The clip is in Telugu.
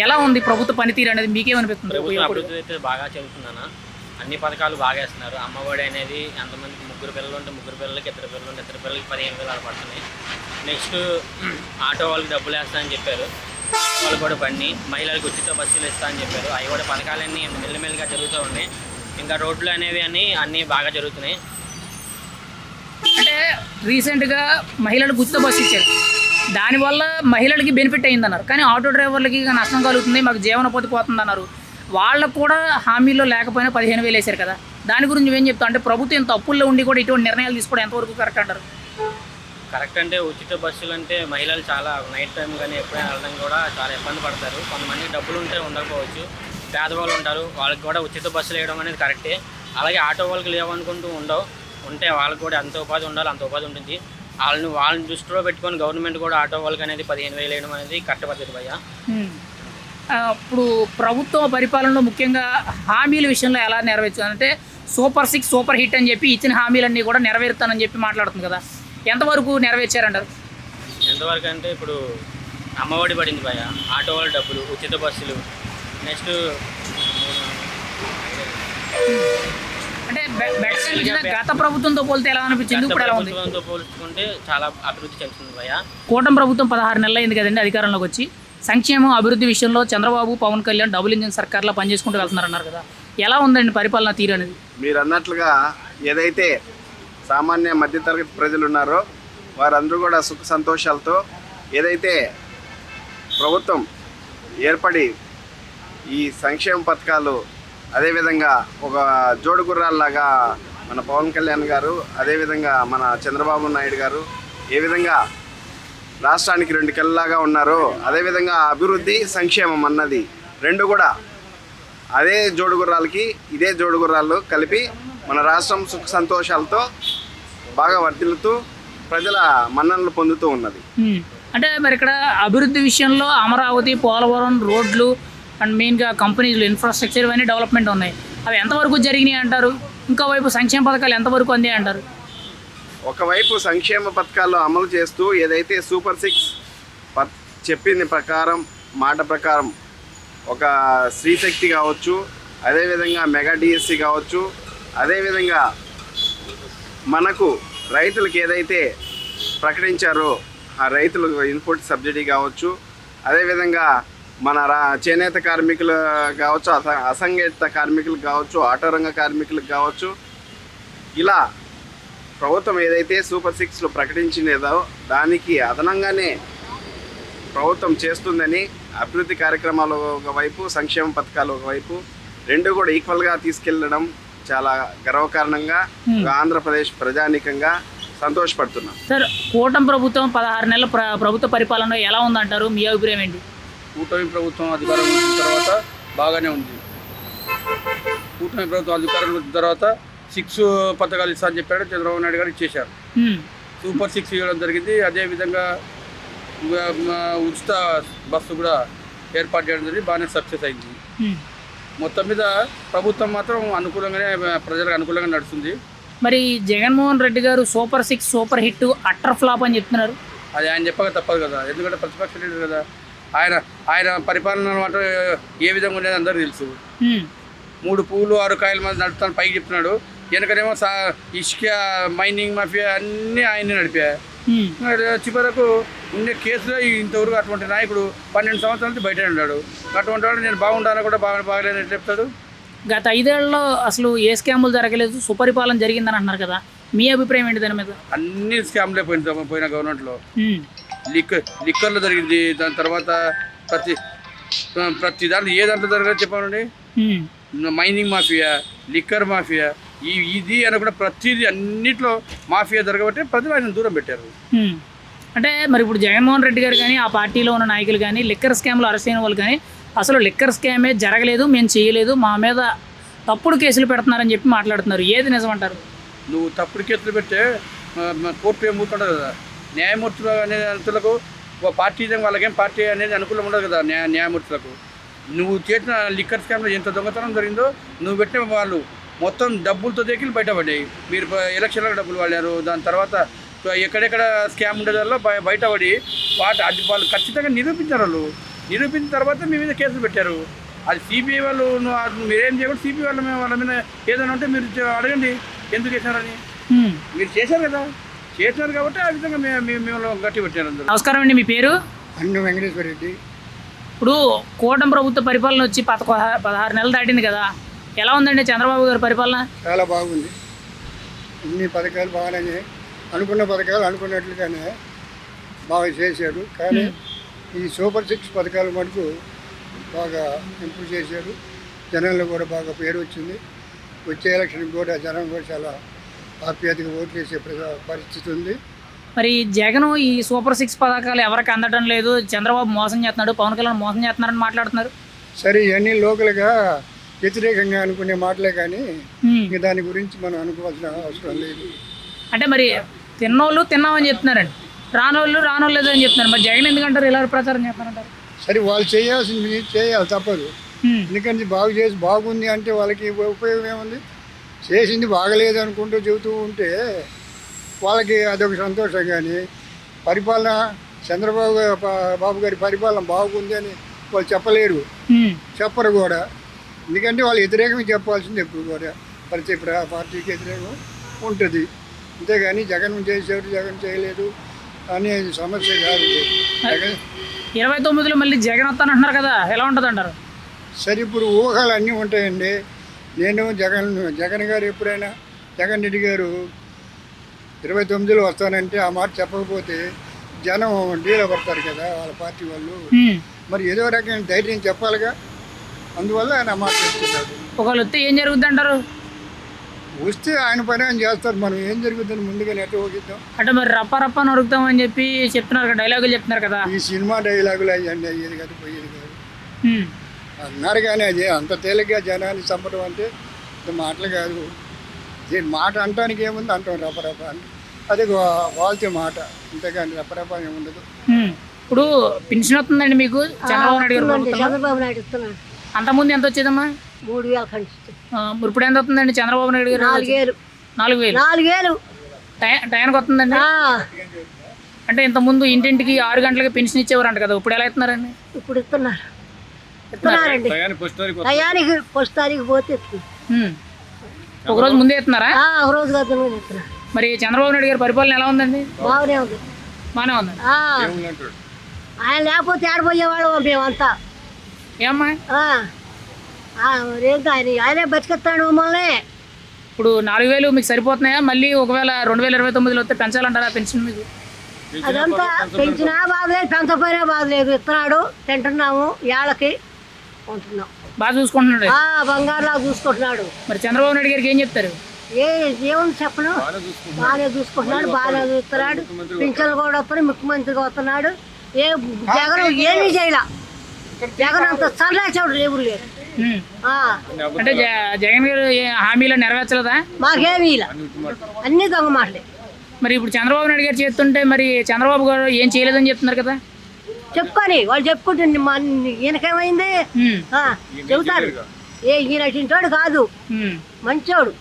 ఎలా ఉంది ప్రభుత్వ పనితీరు అనేది మీకేమనిపిస్తుంది? ప్రభుత్వం అభివృద్ధి అయితే బాగా చెబుతుందన్న. అన్ని పథకాలు బాగా వేస్తున్నారు. అమ్మఒడి అనేది ఎంతమందికి ముగ్గురు పిల్లలు ఉంటే ముగ్గురు పిల్లలకి, ఇద్దరు పిల్లలు ఉంటే ఇద్దరు పిల్లలకి 15,000 అలా పడుతున్నాయి. నెక్స్ట్ ఆటో వాళ్ళకి డబ్బులు వేస్తా అని చెప్పారు, వాళ్ళు కూడా బండి. మహిళలకు ఉచిత బస్సులు ఇస్తా అని చెప్పారు. అవి కూడా పథకాలన్నీ మెల్లిమెల్లిగా జరుగుతూ ఉన్నాయి. ఇంకా రోడ్లు అనేవి అన్నీ బాగా జరుగుతున్నాయి. అంటే రీసెంట్గా మహిళలకు ఉచిత బస్సు ఇచ్చారు, దానివల్ల మహిళలకి బెనిఫిట్ అయిందన్నారు. కానీ ఆటో డ్రైవర్లకి నష్టం కలుగుతుంది, మాకు జీవనోపాధి పోతుంది అన్నారు. వాళ్ళకు కూడా హామీలో లేకపోయినా 15,000 వేశారు కదా, దాని గురించి ఏం చెప్తా అంటే ప్రభుత్వం ఇంత అప్పుల్లో ఉండి కూడా ఇటువంటి నిర్ణయాలు తీసుకోవడం ఎంతవరకు కరెక్ట్ అంటారు? కరెక్ట్ అంటే ఉచిత బస్సులు అంటే మహిళలు చాలా నైట్ టైం కానీ ఎప్పుడైనా వెళ్ళడం కూడా చాలా ఇబ్బంది పడతారు. కొంతమందికి డబ్బులు ఉంటే ఉండకపోవచ్చు, పేదవాళ్ళు ఉంటారు, వాళ్ళకి కూడా ఉచిత బస్సులు వేయడం అనేది కరెక్టే. అలాగే ఆటో వాళ్ళకి లేవనుకుంటూ ఉంటే వాళ్ళకి కూడా ఎంత ఉపాధి ఉండాలి అంత ఉపాధి ఉంటుంది. వాళ్ళని దృష్టిలో పెట్టుకొని గవర్నమెంట్ కూడా ఆటో వాళ్ళకి అనేది 15,000 వేయడం అనేది కరెక్ట్ పద్ధతి భయ్యా. ఇప్పుడు ప్రభుత్వ పరిపాలనలో ముఖ్యంగా హామీల విషయంలో ఎలా నెరవేర్చాలంటే సూపర్ 6 సూపర్ హిట్ అని చెప్పి ఇచ్చిన హామీలన్నీ కూడా నెరవేరుతానని చెప్పి మాట్లాడుతుంది కదా, ఎంతవరకు నెరవేర్చారంటారు? ఎంతవరకు అంటే ఇప్పుడు అమ్మఒడి పడింది భయ, ఆటో వాళ్ళ డబ్బులు, ఉచిత బస్సులు, నెక్స్ట్ అంటే గత ప్రభుత్వంతో పోలితే ఎలా అనిపించింది, ఇప్పుడు ఎలా ఉంది? ప్రభుత్వంతో పోల్చుకుంటే చాలా అభివృద్ధి చెందుతుంది భయ. కూటమి ప్రభుత్వం 16 నెలలు అయింది కదండి అధికారంలోకి వచ్చి. సంక్షేమం అభివృద్ధి విషయంలో చంద్రబాబు, పవన్ కళ్యాణ్ డబుల్ ఇంజిన్ సర్కార్లో పనిచేసుకుంటూ వెళ్తున్నారన్నారు కదా, ఎలా ఉందండి పరిపాలన తీరు అనేది? మీరు అన్నట్లుగా ఏదైతే సామాన్య మధ్యతరగతి ప్రజలు ఉన్నారో వారందరూ కూడా సుఖ సంతోషాలతో ఏదైతే ప్రభుత్వం ఏర్పడి ఈ సంక్షేమ పథకాలు, అదేవిధంగా ఒక జోడుగుర్రాల్లాగా మన పవన్ కళ్యాణ్ గారు, అదేవిధంగా మన చంద్రబాబు నాయుడు గారు ఏ విధంగా రాష్ట్రానికి 2 కళ్ళలాగా ఉన్నారో, అదేవిధంగా అభివృద్ధి సంక్షేమం అన్నది రెండు కూడా అదే జోడుగుర్రాలకి ఇదే జోడుగుర్రాలు కలిపి మన రాష్ట్రం సుఖ సంతోషాలతో బాగా వర్ధిల్లుతూ ప్రజల మన్ననలు పొందుతూ ఉన్నది. అంటే మరి ఇక్కడ అభివృద్ధి విషయంలో అమరావతి, పోలవరం, రోడ్లు అండ్ మెయిన్గా కంపెనీలు, ఇన్ఫ్రాస్ట్రక్చర్ ఇవన్నీ డెవలప్మెంట్ ఉన్నాయి, అవి ఎంతవరకు జరిగినాయి అంటారు? ఇంకోవైపు సంక్షేమ పథకాలు ఎంతవరకు అందాయి అంటారు? ఒకవైపు సంక్షేమ పథకాలు అమలు చేస్తూ ఏదైతే సూపర్ 6 చెప్పింది ప్రకారం, మాట ప్రకారం ఒక శ్రీశక్తి కావచ్చు, అదేవిధంగా మెగా డిఎస్సి కావచ్చు, అదేవిధంగా మనకు రైతులకు ఏదైతే ప్రకటించారో ఆ రైతులకు ఇన్పుట్ సబ్సిడీ కావచ్చు, అదేవిధంగా మన చేనేత కార్మికులు కావచ్చు, అసంఘటిత కార్మికులు కావచ్చు, ఆటో రంగ కార్మికులకు కావచ్చు, ఇలా ప్రభుత్వం ఏదైతే సూపర్ 6లో ప్రకటించినదో దానికి అదనంగానే ప్రభుత్వం చేస్తుందని అభివృద్ధి కార్యక్రమాలు ఒకవైపు, సంక్షేమ పథకాలు ఒకవైపు రెండు కూడా ఈక్వల్గా తీసుకెళ్లడం చాలా గర్వకారణంగా ఆంధ్రప్రదేశ్ ప్రజానీకంగా సంతోషపడుతున్నాం. సార్, కూటమి ప్రభుత్వం 16 నెలల ప్రభుత్వ పరిపాలన ఎలా ఉందంటారు? మీ అభిప్రాయం ఏంటి? కూటమి ప్రభుత్వం అధికారం వచ్చిన తర్వాత బాగానే ఉంది. కూటమి ప్రభుత్వం అధికారం వచ్చిన తర్వాత 6 పథకాలు ఇస్తా అని చెప్పాడు చంద్రబాబు నాయుడు గారు, ఇచ్చేశారు. సూపర్ 6 ఇవ్వడం జరిగింది. అదేవిధంగా ఉచిత బస్సు కూడా ఏర్పాటు చేయడం జరిగింది, బాగానే సక్సెస్ అయింది. మొత్తం మీద ప్రభుత్వం మాత్రం అనుకూలంగానే, ప్రజలకు అనుకూలంగా నడుస్తుంది. మరి జగన్మోహన్ రెడ్డి గారు super 6 super hit utter flop అని చెప్తున్నారు. అది ఆయన చెప్పక తప్పదు కదా, ఎందుకంటే ప్రతిపక్ష లీడర్ కదా. ఆయన పరిపాలన మాట ఏ విధంగా ఉండేది అందరూ తెలుసు. 3 పూలు 6 కాయల మీద నడుపుతాను పైకి చెప్తున్నాడు, వెనకనేమో ఇసుక మైనింగ్ మాఫియా అన్నీ ఆయన్ని నడిపాయి. చివరకు ఉండే కేసులో ఇంతవరకు అటువంటి నాయకుడు 12 సంవత్సరాల నుంచి బయట ఉన్నాడు. అటువంటి వాడు నేను బాగుండాలని కూడా బాగలేదని చెప్తాడు. గత 5 ఏళ్లలో అసలు ఏ స్కాములు జరగలేదు, సుపరిపాలన జరిగిందని అంటున్నారు కదా, మీ అభిప్రాయం ఏంటి దాని మీద? అన్ని స్కామ్లే పోయిన గవర్నమెంట్లో. లిక్కర్లో జరిగింది, దాని తర్వాత ప్రతి దాంట్లో ఏ దాంట్లో జరగదు చెప్పండి. మైనింగ్ మాఫియా, లిక్కర్ మాఫియా, ఇది అని కూడా ప్రతిదీ అన్నిట్లో మాఫియా జరగబట్టే ప్రజలు ఆయన దూరం పెట్టారు. అంటే మరి ఇప్పుడు జగన్మోహన్ రెడ్డి గారు కానీ, ఆ పార్టీలో ఉన్న నాయకులు కానీ, లిక్కర్ స్కామ్లో అరెస్ట్ అయిన వాళ్ళు కానీ అసలు లిక్కర్ స్కామే జరగలేదు, మేము చేయలేదు, మా మీద తప్పుడు కేసులు పెడుతున్నారని చెప్పి మాట్లాడుతున్నారు. ఏది నిజమంటారు? నువ్వు తప్పుడు కేసులు పెడితే కోర్టు ఏం మూతుండదు కదా. న్యాయమూర్తులు అనేతులకు పార్టీ వాళ్ళకేం పార్టీ అనేది అనుకూలం ఉండదు కదా న్యాయమూర్తులకు. నువ్వు చేసిన లిక్కర్ స్కామ్లో ఎంత దొంగతనం జరిగిందో, నువ్వు పెట్టిన వాళ్ళు మొత్తం డబ్బులతో దగ్గర బయటపడ్డాయి. మీరు ఎలక్షన్లకు డబ్బులు వాడారు, దాని తర్వాత ఎక్కడెక్కడ స్కామ్ ఉండేదాల్లో బయటపడి వాళ్ళు ఖచ్చితంగా నిరూపించారు. వాళ్ళు నిరూపించిన తర్వాత మీ మీద కేసులు పెట్టారు. అది సిబిఐ వాళ్ళు మీరేం చేయకుండా సిబిఐ వాళ్ళ మీద ఏదైనా ఉంటే మీరు అడగండి ఎందుకు చేశారని. మీరు చేశారు కదా, చేశారు కాబట్టి ఆ విధంగా మేము గట్టి పెట్టారు అందరూ. నమస్కారం అండి, మీ పేరు? అన్ను వెంకటేశ్వర రెడ్డి. ఇప్పుడు కూటమి ప్రభుత్వ పరిపాలన వచ్చి 16 నెలలు దాటింది కదా, ఎలా ఉందండి చంద్రబాబు గారి పరిపాలన? చాలా బాగుంది. అన్ని పథకాలు బాగానే అనుకున్న పథకాలు అనుకున్నట్లుగానే బాగా చేశాడు. కానీ ఈ సూపర్ 6 పథకాలు మటుకు బాగా ఇంప్రూవ్ చేశాడు. జనంలో కూడా బాగా పేరు వచ్చింది. వచ్చే ఎలక్షన్కి కూడా జనం కూడా చాలా ఆప్యాయతగా ఓట్లు వేసే పరిస్థితి ఉంది. మరి జగన్ ఈ సూపర్ 6 పథకాలు ఎవరికి అందడం లేదు, చంద్రబాబు మోసం చేస్తున్నాడు, పవన్ కళ్యాణ్ మోసం చేస్తున్నారని మాట్లాడుతున్నారు. సరే ఇవన్నీ లోకల్గా వ్యతిరేకంగా అనుకునే మాటలే కానీ ఇంక దాని గురించి మనం అనుకోవాల్సిన అవసరం లేదు. అంటే మరి తిన్నోళ్ళు తిన్నామని చెప్తున్నారండి, రానోళ్ళు లేదని చెప్తున్నారు. మరి జగన్ ఎందుకంటారు ఇలా ప్రచారం చేస్తారంటారు? సరే వాళ్ళు చేయాల్సింది చేయాలి, తప్పదు. ఎందుకంటే బాగుంది అంటే వాళ్ళకి ఉపయోగం ఏముంది? చేసింది బాగలేదు అనుకుంటూ చెబుతూ ఉంటే వాళ్ళకి అదొక సంతోషం. కానీ పరిపాలన చంద్రబాబు గారి పరిపాలన బాగుంది అని వాళ్ళు చెప్పరు కూడా. ఎందుకంటే వాళ్ళు వ్యతిరేకంగా చెప్పాల్సింది ఎప్పుడు కూడా, ప్రతి పార్టీకి వ్యతిరేకం ఉంటుంది. అంతేగాని జగన్ చేశాడు జగన్ చేయలేదు అనే సమస్య కాదు. జగన్ 29లో మళ్ళీ జగన్ వస్తానంటున్నారు కదా, ఎలా ఉంటుంది అంటారు? సరే ఇప్పుడు ఊహలు అన్నీ ఉంటాయండి. నేను జగన్ గారు ఎప్పుడైనా జగన్ రెడ్డి గారు 29లో వస్తానంటే ఆ మాట చెప్పకపోతే జనం డీలో పడతారు కదా వాళ్ళ పార్టీ వాళ్ళు. మరి ఏదో రకమైన ధైర్యం చెప్పాలిగా, అందువల్ల ఆయన ఆ మాట చెప్తున్నాడు. ఒకవేళ వస్తే ఏం జరుగుద్ది అంటారు? వస్తే ఆయన పని ఆయన చేస్తారు, మనం ఏం జరుగుతుంది ముందుగానే ఎట్లా ఊగిద్దాం. అంటే మరి రప్ప నరుకుతామని చెప్పి చెప్తున్నారు కదా, డైలాగులు చెప్తున్నారు కదా. ఈ సినిమా డైలాగులు అయ్యండి, అయ్యేది కాదు పోయేది కాదు అన్నారు. కానీ అది అంత తేలిగ్గా జనాన్ని చంపడం అంటే మాటలు కాదు. దీని మాట అంటానికి ఏముంది, అంటాం రపరప అంటే అది వాళ్ళతో మాట, అంతేగాని రపరప ఏమి ఉండదు. ఇప్పుడు పెన్షన్ వస్తుందండి మీకు చంద్రబాబు నాయుడు గారు ప్రభుత్వం? చంద్రబాబు నాయుడు ఇస్తున్నాడు. అంతకుముందు ఎంత వచ్చేదమ్మా? 3000 కనిపిస్తుంది. ఇప్పుడు ఎంత వస్తుందండి చంద్రబాబు నాయుడు గారు? 4000 టైంకి వస్తుందండి. అంటే ఇంతకుముందు ఇంటింటికి 6 గంటలకి పెన్షన్ ఇచ్చేవారంట కదా, ఇప్పుడు ఎలా ఇస్తున్నారండి? ఇప్పుడు ఇస్తున్నారండి. టయానికి ఫస్ట్ తారీఖు పోతే ఒక రోజు ముందే ఇస్తున్నారా? ఒక రోజు కాదు ఇస్తున్నారు. మరి చంద్రబాబు నాయుడు గారి పరిపాలన ఎలా ఉందండి? బాగానే ఉంది. బాగానే ఉంది. ఆయన లేకపోతే ఆడిపోయేవాళ్ళం మేమంతా. ఏమ్మా ఏంటి ఆయనే బతికిస్తాడు మమ్మల్ని. ఇప్పుడు 4000 మీకు సరిపోతున్నాయా? మళ్ళీ ఒకవేళ 2029లో వస్తే పెంచాలంటారా పెన్షన్ మీకు? అదంతా పెంచినా బాగలేదు, పెంచపోయినా బాగలేదు. ఇస్తున్నాడు, తింటున్నాము, ఏళ్ళకి ఉంటున్నాం. బాగా చూసుకుంటున్నాడు, బంగారులా చూసుకుంటున్నాడు. మరి చంద్రబాబు నాయుడు గారికి ఏం చెప్తారు? ఏముంది చెప్పను, బాగానే చూసుకుంటున్నాడు, బాగానే చూస్తున్నాడు. పింఛన్లు కూడా వస్తున్నాడు, ముఖ్యమంత్రిగా వస్తున్నాడు. జగన్ ఏమీ చేయలే. జగన్ అంత సరళాచాడు ఎవరు లేరు. అంటే జగన్ గారు హామీలు నెరవేర్చలేదా? మాకేమీ అన్ని దొంగ మాటలే. మరి ఇప్పుడు చంద్రబాబు నాయుడు గారు చేస్తుంటే మరి చంద్రబాబు గారు ఏం చేయలేదని చెప్తున్నారు కదా. చెప్పుకొని వాళ్ళు చెప్పుకుంటుంది. ఈయనకేమైంది చెబుతాడు. ఈయన తింటాడు కాదు, మంచోడు.